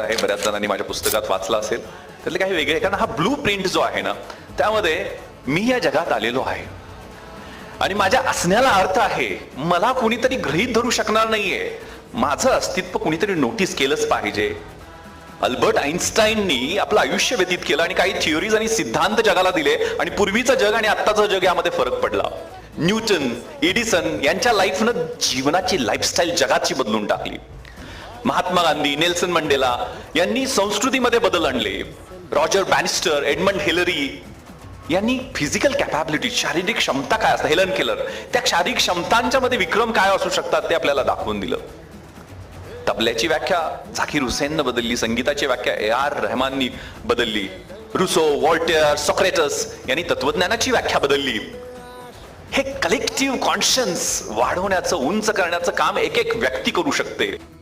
आहे, बऱ्याच जणांनी माझ्या पुस्तकात वाचला असेल. त्यातले काही वेगळे, कारण हा ब्लू प्रिंट जो आहे ना, त्यामध्ये मी या जगात आलेलो आहे आणि माझ्या असण्याला अर्थ आहे. मला कुणीतरी गृहीत धरू शकणार नाहीये. माझं अस्तित्व कुणीतरी नोटीस केलंच पाहिजे. अल्बर्ट आइन्स्टाईननी आपलं आयुष्य व्यतीत केलं आणि काही थिअरीज आणि सिद्धांत जगाला दिले आणि पूर्वीचं जग आणि आत्ताचं जग यामध्ये फरक पडला. न्यूटन, एडिसन यांच्या लाईफनं जीवनाची लाईफस्टाईल जगाची बदलून टाकली. महात्मा गांधी, नेल्सन मंडेला यांनी संस्कृतीमध्ये बदल आणले. रॉजर बॅनिस्टर, एडमंड हिलरी यांनी फिजिकल कॅपॅबिलिटी, शारीरिक क्षमता काय असतात, हेलन केलर, त्या शारीरिक क्षमतांच्या मध्ये विक्रम काय असू शकतात ते आपल्याला दाखवून दिलं. तबल्याची व्याख्या झाकीर हुसेननं बदलली, संगीताची व्याख्या AR रहमाननी बदलली, रुसो, वॉल्टेअर, सॉक्रेटस यांनी तत्वज्ञानाची व्याख्या बदलली. हे कलेक्टिव्ह कॉन्शियन्स वाढवण्याचं, उंच करण्याचं काम एक एक व्यक्ती करू शकते.